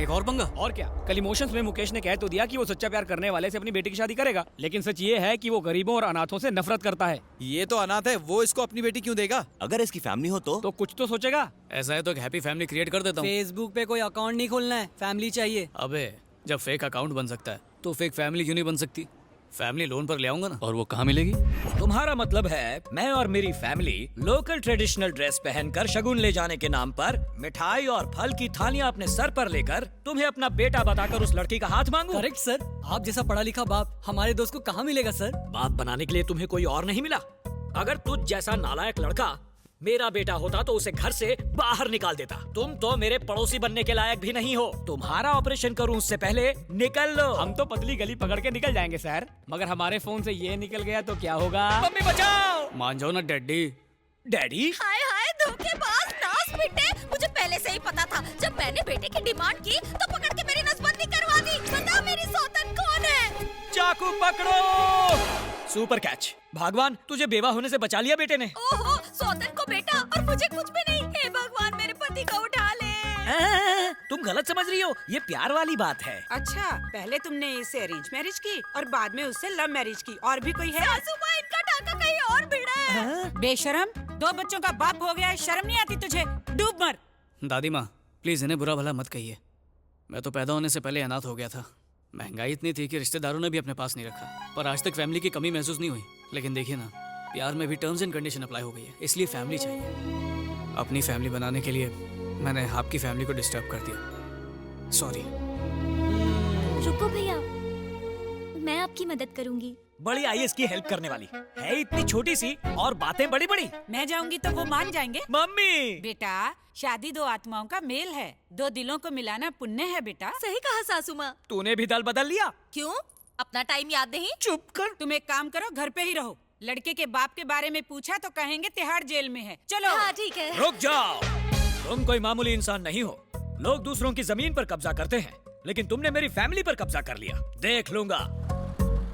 एक और पंगा। और क्या, कल इमोशंस में मुकेश ने कह तो दिया कि वो सच्चा प्यार करने वाले से अपनी बेटी की शादी करेगा, लेकिन सच ये है कि वो गरीबों और अनाथों से नफरत करता है। ये तो अनाथ है, वो इसको अपनी बेटी क्यों देगा? अगर इसकी फैमिली हो तो कुछ तो सोचेगा। ऐसा है तो एक हैप्पी फैमिली क्रिएट कर देता हूँ। फेसबुक पे कोई अकाउंट नहीं खोलना है, फैमिली चाहिए। अबे जब फेक अकाउंट बन सकता है तो फेक फैमिली क्यों नहीं बन सकती? फैमिली लोन पर ले आऊंगा ना। और वो कहाँ मिलेगी? तुम्हारा मतलब है मैं और मेरी फैमिली लोकल ट्रेडिशनल ड्रेस पहनकर शगुन ले जाने के नाम पर मिठाई और फल की थालियां अपने सर पर लेकर तुम्हें अपना बेटा बताकर उस लड़की का हाथ मांगू? करेक्ट सर, आप जैसा पढ़ा लिखा बाप हमारे दोस्त को कहाँ मिलेगा सर? बाप बनाने के लिए तुम्हें कोई और नहीं मिला? अगर तुझ जैसा नालायक लड़का मेरा बेटा होता तो उसे घर से बाहर निकाल देता। तुम तो मेरे पड़ोसी बनने के लायक भी नहीं हो। तुम्हारा ऑपरेशन करूं उससे पहले निकल लो। हम तो पतली गली पकड़ के निकल जाएंगे सर, मगर हमारे फोन से ये निकल गया तो क्या होगा? मम्मी बचाओ। मान जाओ ना डैडी। डैडी? हाय हाय धोखेबाज नास बेटे, मुझे पहले से ही पता था। जब मैंने बेटे की डिमांड की तो पकड़ के मेरी नसबंदी करवा दी। बता मेरी सौतन कौन है? चाकू पकड़ो। Super catch. भगवान तुझे बेवा होने से बचा लिया बेटे ने। ओहो, सौतन को बेटा और मुझे कुछ भी नहीं। हे भगवान मेरे पति को उठा ले। तुम गलत समझ रही हो, ये प्यार वाली बात है। अच्छा, पहले तुमने इससे अरेंज मैरिज की और बाद में उससे लव मैरिज की। और भी कोई है? सासू माँ, इनका टाका कहीं और भिड़ा है। बेशरम, 2 बच्चों का बाप हो गया है, शर्म नहीं आती तुझे? डूब मर। दादी माँ प्लीज इन्हें बुरा भला मत कहिए। मैं तो पैदा होने से पहले अनाथ हो गया था। महंगाई इतनी थी कि रिश्तेदारों ने भी अपने पास नहीं रखा, पर आज तक फैमिली की कमी महसूस नहीं हुई। लेकिन देखिए ना, प्यार में भी टर्म्स एंड कंडीशन अप्लाई हो गई है, इसलिए फैमिली चाहिए। अपनी फैमिली बनाने के लिए मैंने आपकी फैमिली को डिस्टर्ब कर दिया, सॉरी। रुको भैया, मैं आपकी मदद करूंगी। बड़ी आईएएस की हेल्प करने वाली है, इतनी छोटी सी और बातें बड़ी बड़ी। मैं जाऊंगी तो वो मान जाएंगे? मम्मी! बेटा, शादी 2 आत्माओं का मेल है, 2 दिलों को मिलाना पुण्य है बेटा। सही कहा सासू माँ। तूने भी दल बदल लिया। क्यों? अपना टाइम याद नहीं? चुप कर। तुम एक काम करो, घर पे ही रहो। लड़के के बाप के बारे में पूछा तो कहेंगे तिहाड़ जेल में है। चलो। हाँ ठीक है। रुक जाओ, तुम कोई मामूली इंसान नहीं हो। लोग दूसरों की जमीन पर कब्जा करते हैं, लेकिन तुमने मेरी फैमिली पर कब्जा कर लिया। देख लूंगा।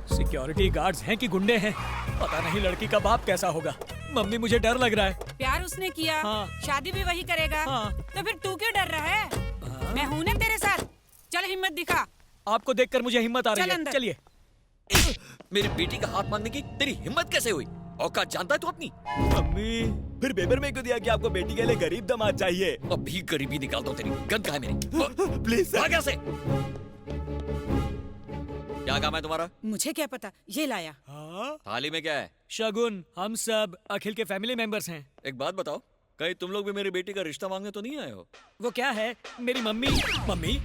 सिक्योरिटी गार्ड्स हैं कि गुंडे हैं, पता नहीं लड़की का बाप कैसा होगा। मम्मी मुझे डर लग रहा है। प्यार उसने किया, हाँ। शादी भी वही करेगा, हाँ। तो फिर तू क्यों डर रहा है? मैं हूं ना तेरे साथ। चल हिम्मत दिखा। आपको देखकर मुझे हिम्मत आ रही चल है। अंदर। चलिए। मेरी बेटी का हाथ मांगने की तेरी हिम्मत कैसे हुई? औकात जानता है तू अपनी? मम्मी, फिर पेपर में क्यों दिया कि आपको बेटी के लिए गरीब दामाद चाहिए? अभी गरीबी निकालता हूँ तेरी। गन कहाँ है मेरी? Please sir. भाग यहाँ से। क्या काम है तुम्हारा? मुझे क्या पता, ये लाया। थाली में क्या है? शगुन, हम सब अखिल के फैमिली मेंबर्स हैं। एक बात बताओ, कहीं तुम लोग भी मेरी बेटी का रिश्ता मांगने तो नहीं आए हो? वो क्या है? मेरी मम्मी। मम्मी?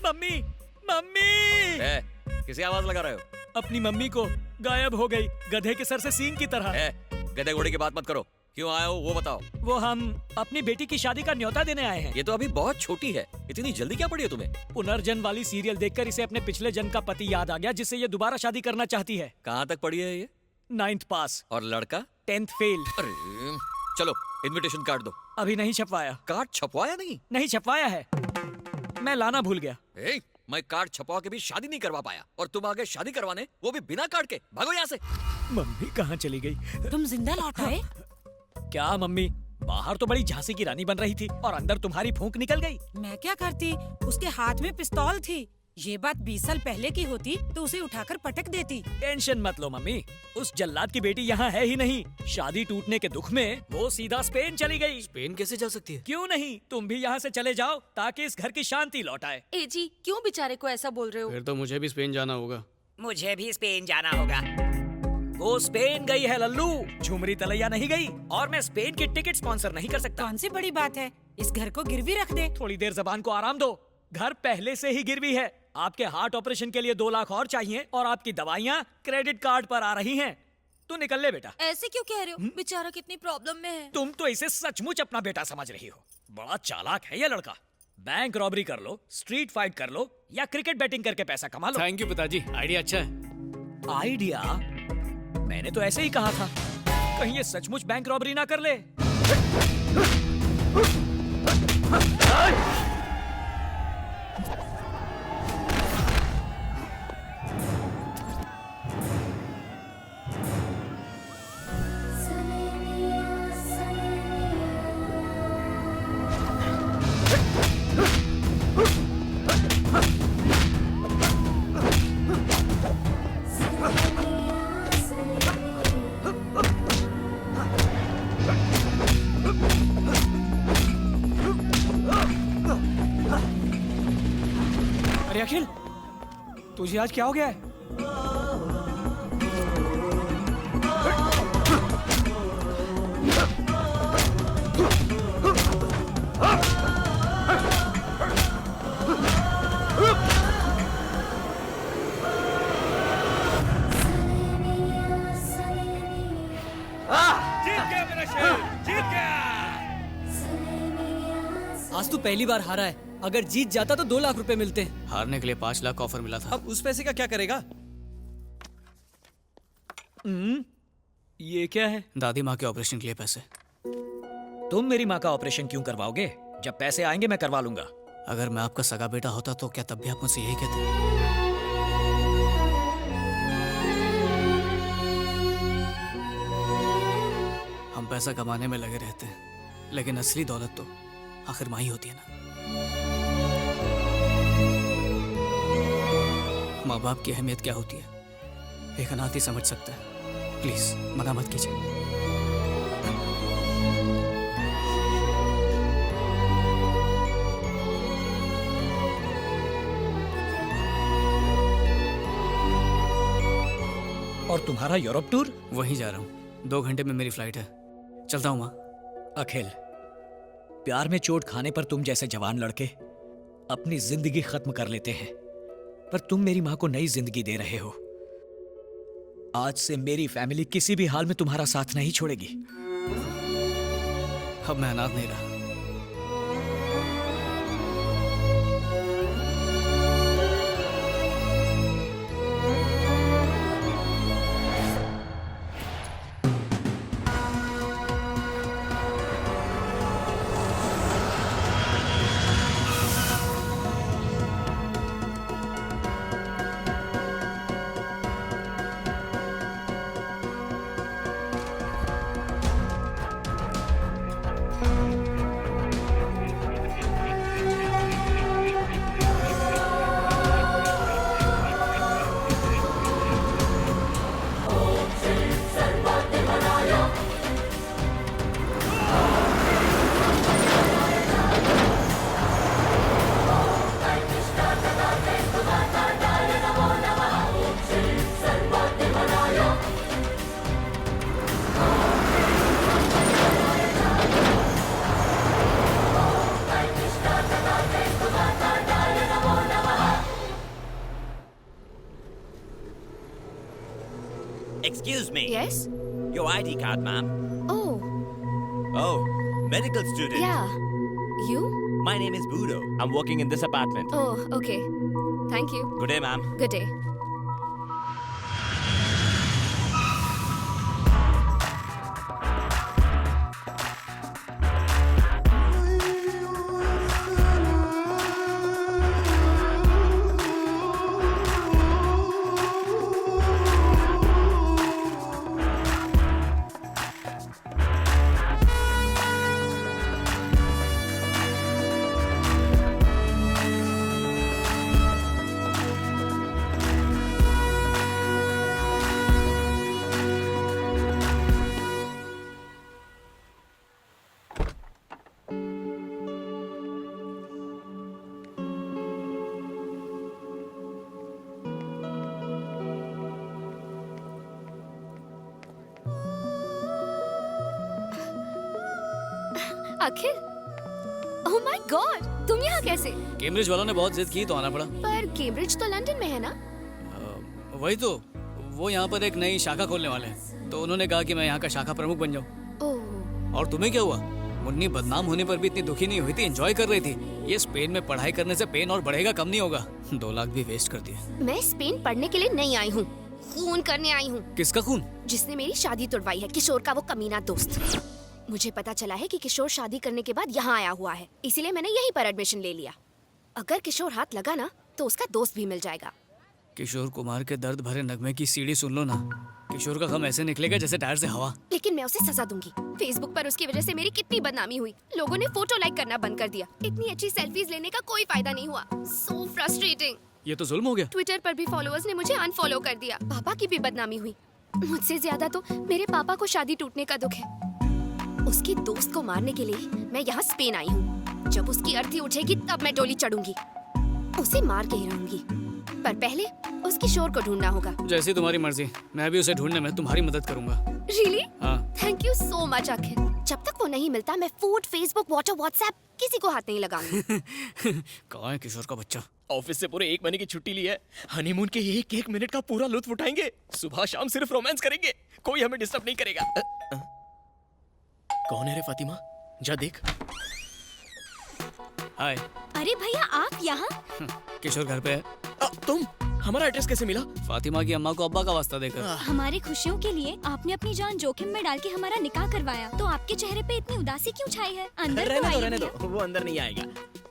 मम्मी? मम्मी! किसी आवाज लगा रहे हो? अपनी मम्मी को गायब हो गई, गधे के सर से सींग की तरह। गधे घोड़े की बात मत करो। क्यों आए हो वो बताओ। वो हम अपनी बेटी की शादी का न्योता देने आए हैं। ये तो अभी बहुत छोटी है, इतनी जल्दी क्या पड़ी है तुम्हें? पुनर्जन्म वाली सीरियल देखकर इसे अपने पिछले जन्म का पति याद आ गया, जिससे ये दोबारा शादी करना चाहती है। कहाँ तक पड़ी है ये? 9th पास। और लड़का? 10th fail. अरे चलो इनविटेशन कार्ड दो। अभी नहीं छपवाया। कार्ड छपवाया नहीं? नहीं छपवाया है, मैं लाना भूल गया। मैं कार्ड छपवा के भी शादी नहीं करवा पाया, और तुम आगे शादी करवाने, वो भी बिना कार्ड के। भागो यहाँ से। मम्मी कहाँ चली गई? तुम जिंदा लौट आए? क्या मम्मी, बाहर तो बड़ी झांसी की रानी बन रही थी और अंदर तुम्हारी फूंक निकल गई। मैं क्या करती, उसके हाथ में पिस्तौल थी। ये बात 20 साल पहले की होती तो उसे उठाकर पटक देती। टेंशन मत लो मम्मी, उस जल्लाद की बेटी यहाँ है ही नहीं। शादी टूटने के दुख में वो सीधा स्पेन चली गई। स्पेन कैसे जा सकती है? क्यों नहीं, तुम भी यहाँ से चले जाओ ताकि इस घर की शांति लौट आए। ए जी, क्यों बेचारे को ऐसा बोल रहे हो? फिर तो मुझे भी स्पेन जाना होगा। मुझे भी स्पेन जाना होगा। वो स्पेन गई है लल्लू, झुमरी तलैया नहीं गई। और मैं स्पेन की टिकट स्पॉन्सर नहीं कर सकता। कौन सी बड़ी बात है, इस घर को गिरवी रख दे। थोड़ी देर जबान को आराम दो, घर पहले से ही गिरवी है। आपके हार्ट ऑपरेशन के लिए 2 लाख और चाहिए, और आपकी दवाइयाँ क्रेडिट कार्ड पर आ रही हैं। तू निकल ले बेटा। ऐसे क्यों कह रहे हो? बेचारा कितनी प्रॉब्लम में है। तुम तो इसे सचमुच अपना बेटा समझ रही हो। बड़ा चालाक है ये लड़का। बैंक रॉबरी कर लो, स्ट्रीट फाइट कर लो, या क्रिकेट बैटिंग करके पैसा कमा लो। थैंक यू पिताजी, आइडिया अच्छा है। आइडिया? मैंने तो ऐसे ही कहा था, कहीं ये सचमुच बैंक रॉबरी ना कर ले। अरे अखिल, तुझे आज क्या हो गया है? जीत गया मेरा शेर, जीत गया। आज तू पहली बार हारा है, अगर जीत जाता तो 2 लाख रुपए मिलते। हारने के लिए 5 लाख ऑफर मिला था। अब उस पैसे का क्या करेगा? ये क्या है? दादी माँ के ऑपरेशन के लिए पैसे। तुम मेरी माँ का ऑपरेशन क्यों करवाओगे? जब पैसे आएंगे मैं करवा लूंगा। अगर मैं आपका सगा बेटा होता तो क्या तब भी आप मुझसे यही कहते? हम पैसा कमाने में लगे रहते हैं, लेकिन असली दौलत तो आखिर माँ ही होती है ना। माँ बाप की अहमियत क्या होती है एक अनाथ ही समझ सकता है। प्लीज मना मत कीजिए। और तुम्हारा यूरोप टूर? वहीं जा रहा हूँ, 2 घंटे में मेरी फ्लाइट है। चलता हूँ माँ। अखिल, प्यार में चोट खाने पर तुम जैसे जवान लड़के अपनी जिंदगी खत्म कर लेते हैं, पर तुम मेरी माँ को नई जिंदगी दे रहे हो। आज से मेरी फैमिली किसी भी हाल में तुम्हारा साथ नहीं छोड़ेगी। अब मैं अनाथ नहीं रहा। Excuse me. Yes? Your ID card, ma'am. Oh, Oh, medical student. yeah. You? My name is Budo. I'm working in this apartment. Oh, okay. Thank you. Good day, ma'am. Good day. Akhil, oh my God, तुम यहाँ कैसे? Cambridge वालों ने बहुत जिद की तो आना पड़ा। पर कैम्ब्रिज तो लंदन में है ना? वही तो, वो यहाँ पर एक नई शाखा खोलने वाले हैं, तो उन्होंने कहा कि मैं यहाँ का शाखा प्रमुख बन जाऊँ। ओह, और तुम्हें क्या हुआ? मुन्नी बदनाम होने पर भी इतनी दुखी नहीं हुई थी, एंजॉय कर रही थी। ये स्पेन में पढ़ाई करने से पेन और बढ़ेगा, कम नहीं होगा। 2 लाख भी वेस्ट कर दिए। मैं स्पेन पढ़ने के लिए नहीं आई हूँ, खून करने आई हूँ। किसका खून? जिसने मेरी शादी तुड़वाई है, किशोर का वो कमीना दोस्त। मुझे पता चला है कि किशोर शादी करने के बाद यहाँ आया हुआ है, इसीलिए मैंने यहीं पर एडमिशन ले लिया। अगर किशोर हाथ लगा ना तो उसका दोस्त भी मिल जाएगा। किशोर कुमार के दर्द भरे नगमे की सीढ़ी सुन लो ना। किशोर का गम ऐसे निकलेगा जैसे टायर से हवा। लेकिन मैं उसे सजा दूंगी। फेसबुक पर उसकी वजह से मेरी कितनी बदनामी हुई। लोगों ने फोटो लाइक करना बंद कर दिया। इतनी अच्छी सेल्फीज लेने का कोई फायदा नहीं हुआ। So frustrating. ये तो जुल्म हो गया। ट्विटर पर भी फॉलोअर्स ने मुझे अनफॉलो कर दिया। पापा की भी बदनामी हुई। मुझसे ज्यादा तो मेरे पापा को शादी टूटने का दुख है। उसके दोस्त को मारने के लिए मैं यहाँ स्पेन आई हूँ। जब उसकी अर्थी उठेगी तब मैं डोली चढ़ूंगी। उसे मार के ही रहूंगी, पर पहले उस किशोर को ढूंढना होगा। जैसी तुम्हारी मर्जी, मैं भी उसे ढूंढने में तुम्हारी मदद करूंगा। रियली? हाँ। थैंक यू सो मच अखिल। जब तक वो नहीं मिलता मैं फूड, फेसबुक, व्हाट्सएप किसी को हाथ नहीं लगाऊंगी। कहाँ है किशोर का बच्चा? ऑफिस से पूरे 1 महीने की छुट्टी ली है। हनीमून के एक एक मिनट का पूरा लुत्फ उठाएंगे। सुबह शाम सिर्फ रोमांस करेंगे, कोई हमें डिस्टर्ब नहीं करेगा। कौन है रे फातिमा? जा देख। हाय। अरे भैया आप यहाँ? किशोर घर पे है। तुम हमारा एड्रेस कैसे मिला? फातिमा की अम्मा को अब्बा का वास्ता देकर। हमारी खुशियों के लिए आपने अपनी जान जोखिम में डाल के हमारा निकाह करवाया, तो आपके चेहरे पे इतनी उदासी क्यों छाई है? अंदर तो आइए रहने भैया। दो, वो अंदर नहीं आएगा।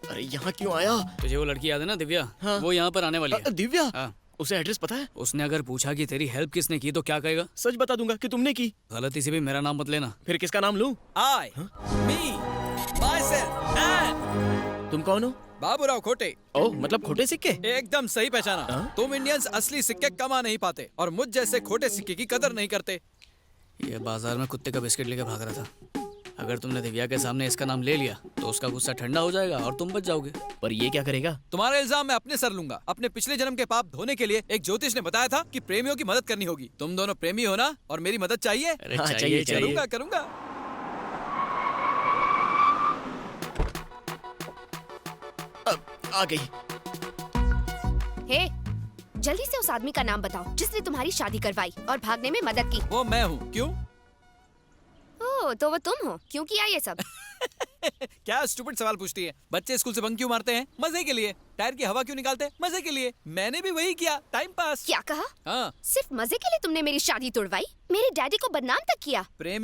अरे यहाँ क्यों आया? तुझे वो लड़की याद है ना, दिव्या? हाँ। वो यहाँ पर आने वाली है। दिव्या? हाँ। उसे एड्रेस पता है? उसने अगर पूछा कि तेरी हेल्प किसने की तो क्या कहेगा? सच बता दूंगा कि तुमने की। गलती से भी मेरा नाम मत लेना। फिर किसका नाम लूं? I, me, myself, and तुम कौन हो? बाबूराव खोटे। ओह, मतलब खोटे सिक्के? एकदम सही पहचाना। हाँ? तुम इंडियंस असली सिक्के कमा नहीं पाते और मुझ जैसे खोटे सिक्के की कदर नहीं करते। ये बाजार में कुत्ते का बिस्किट लेके भाग रहा था। अगर तुमने दिव्या के सामने इसका नाम ले लिया तो उसका गुस्सा ठंडा हो जाएगा और तुम बच जाओगे। पर ये क्या करेगा? तुम्हारा इल्जाम मैं अपने सर लूंगा। अपने पिछले जन्म के पाप धोने के लिए एक ज्योतिष ने बताया था कि प्रेमियों की मदद करनी होगी। तुम दोनों प्रेमी हो ना, और मेरी मदद चाहिए? अरे हाँ, चाहिए चाहिए। करूंगा करूंगा। आ गई। हे, जल्दी से उस आदमी का नाम बताओ जिसने तुम्हारी शादी करवाई और भागने में मदद की। वो मैं हूँ। क्यों? ओह, तो वो तुम हो। क्यों किया ये सब? क्या स्टूपिड सवाल पूछती है? बच्चे स्कूल से बंक क्यों मारते हैं? मजे के लिए। टायर की हवा क्यों निकालते हैं? मजे के लिए। मैंने भी वही किया, टाइम पास। क्या कहा? हाँ। सिर्फ मजे के लिए तुमने मेरी शादी तोड़वाई, मेरे डैडी को बदनाम तक किया। प्रेम